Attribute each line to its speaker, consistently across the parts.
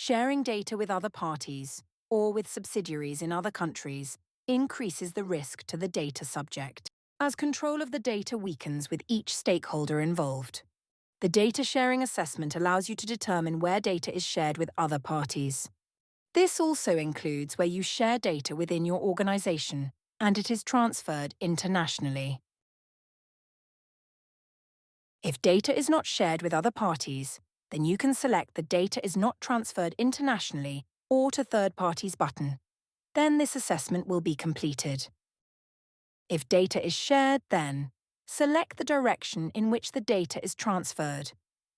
Speaker 1: Sharing data with other parties, or with subsidiaries in other countries, increases the risk to the data subject, as control of the data weakens with each stakeholder involved. The data sharing assessment allows you to determine where data is shared with other parties. This also includes where you share data within your organization and it is transferred internationally. If data is not shared with other parties, then you can select the Data is not transferred internationally or to third parties button. Then this assessment will be completed. If data is shared, then select the direction in which the data is transferred,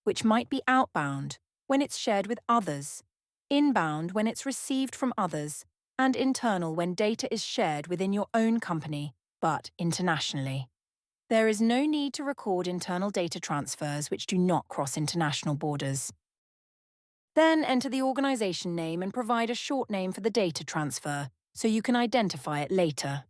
Speaker 1: which might be outbound when it's shared with others, inbound when it's received from others, and internal when data is shared within your own company, but internationally. There is no need to record internal data transfers which do not cross international borders. Then enter the organization name and provide a short name for the data transfer so you can identify it later.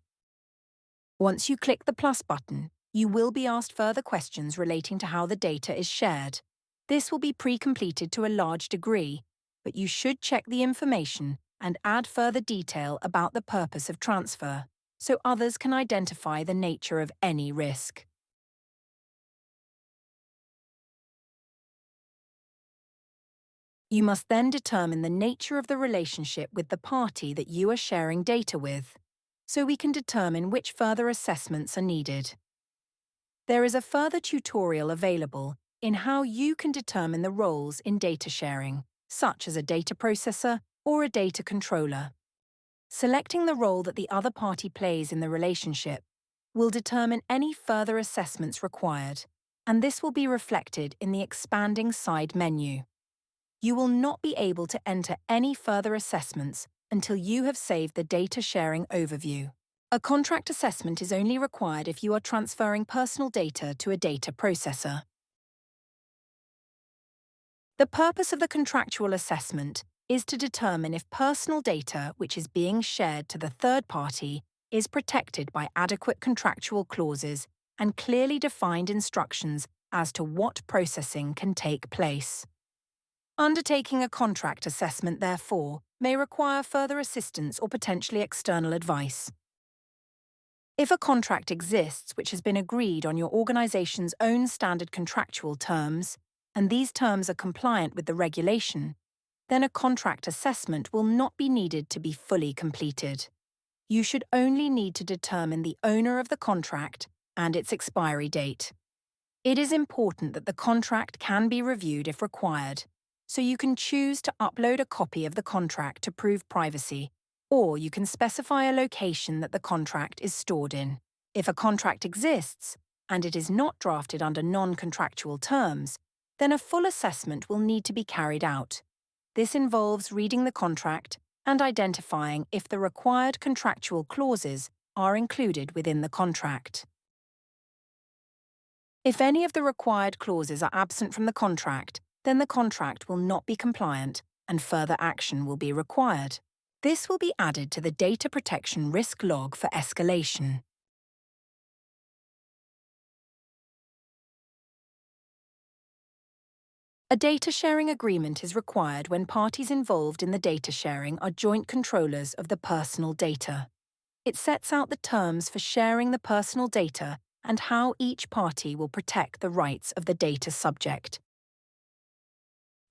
Speaker 1: Once you click the plus button, you will be asked further questions relating to how the data is shared. This will be pre-completed to a large degree, but you should check the information and add further detail about the purpose of transfer, so others can identify the nature of any risk. You must then determine the nature of the relationship with the party that you are sharing data with, so we can determine which further assessments are needed. There is a further tutorial available in how you can determine the roles in data sharing, such as a data processor or a data controller. Selecting the role that the other party plays in the relationship will determine any further assessments required, and this will be reflected in the expanding side menu. You will not be able to enter any further assessments until you have saved the data sharing overview. A contract assessment is only required if you are transferring personal data to a data processor. The purpose of the contractual assessment is to determine if personal data which is being shared to the third party is protected by adequate contractual clauses and clearly defined instructions as to what processing can take place. Undertaking a contract assessment, therefore, may require further assistance or potentially external advice. If a contract exists which has been agreed on your organization's own standard contractual terms, and these terms are compliant with the regulation, then a contract assessment will not be needed to be fully completed. You should only need to determine the owner of the contract and its expiry date. It is important that the contract can be reviewed if required, so you can choose to upload a copy of the contract to ProvePrivacy, or you can specify a location that the contract is stored in. If a contract exists, and it is not drafted under non-contractual terms, then a full assessment will need to be carried out. This involves reading the contract and identifying if the required contractual clauses are included within the contract. If any of the required clauses are absent from the contract, then the contract will not be compliant and further action will be required. This will be added to the Data Protection Risk Log for escalation. A data sharing agreement is required when parties involved in the data sharing are joint controllers of the personal data. It sets out the terms for sharing the personal data and how each party will protect the rights of the data subject.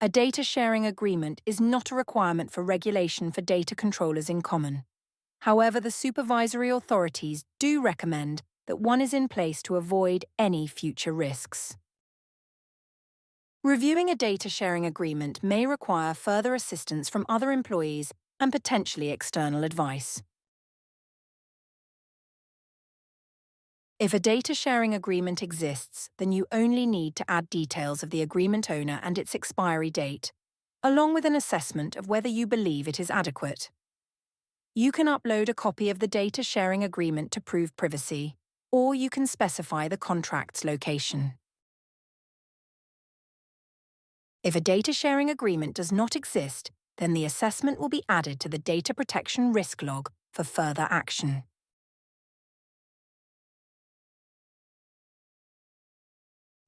Speaker 1: A data sharing agreement is not a requirement for regulation for data controllers in common. However, the supervisory authorities do recommend that one is in place to avoid any future risks. Reviewing a data sharing agreement may require further assistance from other employees and potentially external advice. If a data sharing agreement exists, then you only need to add details of the agreement owner and its expiry date, along with an assessment of whether you believe it is adequate. You can upload a copy of the data sharing agreement to ProvePrivacy, or you can specify the contract's location. If a data sharing agreement does not exist, then the assessment will be added to the Data Protection Risk Log for further action.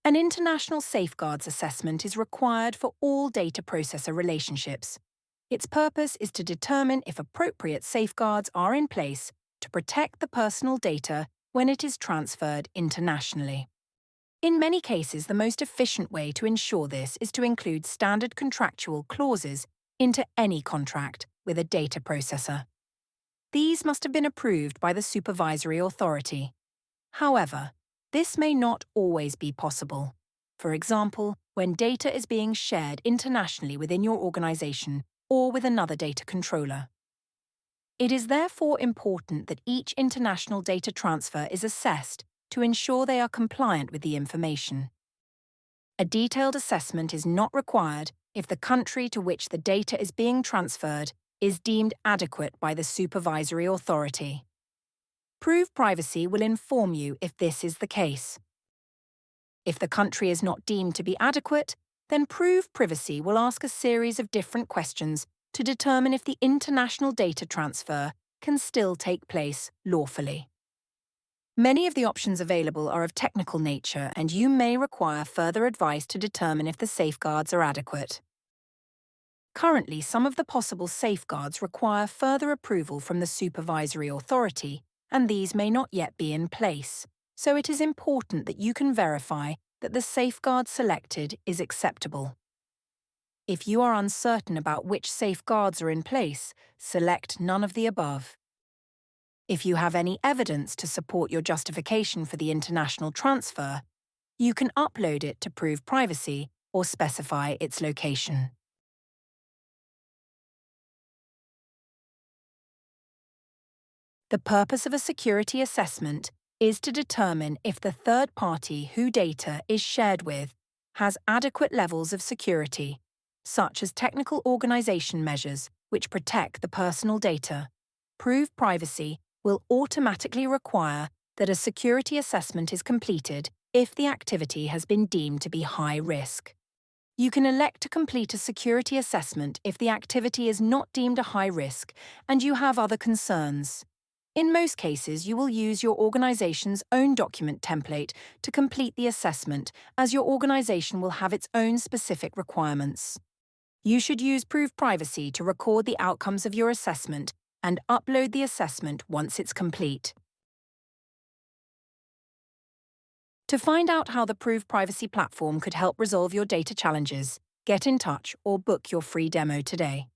Speaker 1: An international safeguards assessment is required for all data processor relationships, Its purpose is to determine if appropriate safeguards are in place to protect the personal data when it is transferred internationally. In many cases, the most efficient way to ensure this is to include standard contractual clauses into any contract with a data processor. These must have been approved by the supervisory authority. However, this may not always be possible. For example, when data is being shared internationally within your organization or with another data controller. It is therefore important that each international data transfer is assessed to ensure they are compliant with the information. A detailed assessment is not required if the country to which the data is being transferred is deemed adequate by the supervisory authority. ProvePrivacy will inform you if this is the case. If the country is not deemed to be adequate, then ProvePrivacy will ask a series of different questions to determine if the international data transfer can still take place lawfully. Many of the options available are of technical nature, and you may require further advice to determine if the safeguards are adequate. Currently, some of the possible safeguards require further approval from the supervisory authority, and these may not yet be in place, so it is important that you can verify that the safeguard selected is acceptable. If you are uncertain about which safeguards are in place, select none of the above. If you have any evidence to support your justification for the international transfer, you can upload it to ProvePrivacy or specify its location. The purpose of a security assessment is to determine if the third party who data is shared with has adequate levels of security, such as technical organization measures which protect the personal data. ProvePrivacy will automatically require that a security assessment is completed if the activity has been deemed to be high risk. You can elect to complete a security assessment if the activity is not deemed a high risk and you have other concerns. In most cases, you will use your organization's own document template to complete the assessment, as your organization will have its own specific requirements. You should use ProvePrivacy to record the outcomes of your assessment and upload the assessment once it's complete. To find out how the ProvePrivacy platform could help resolve your data challenges, get in touch or book your free demo today.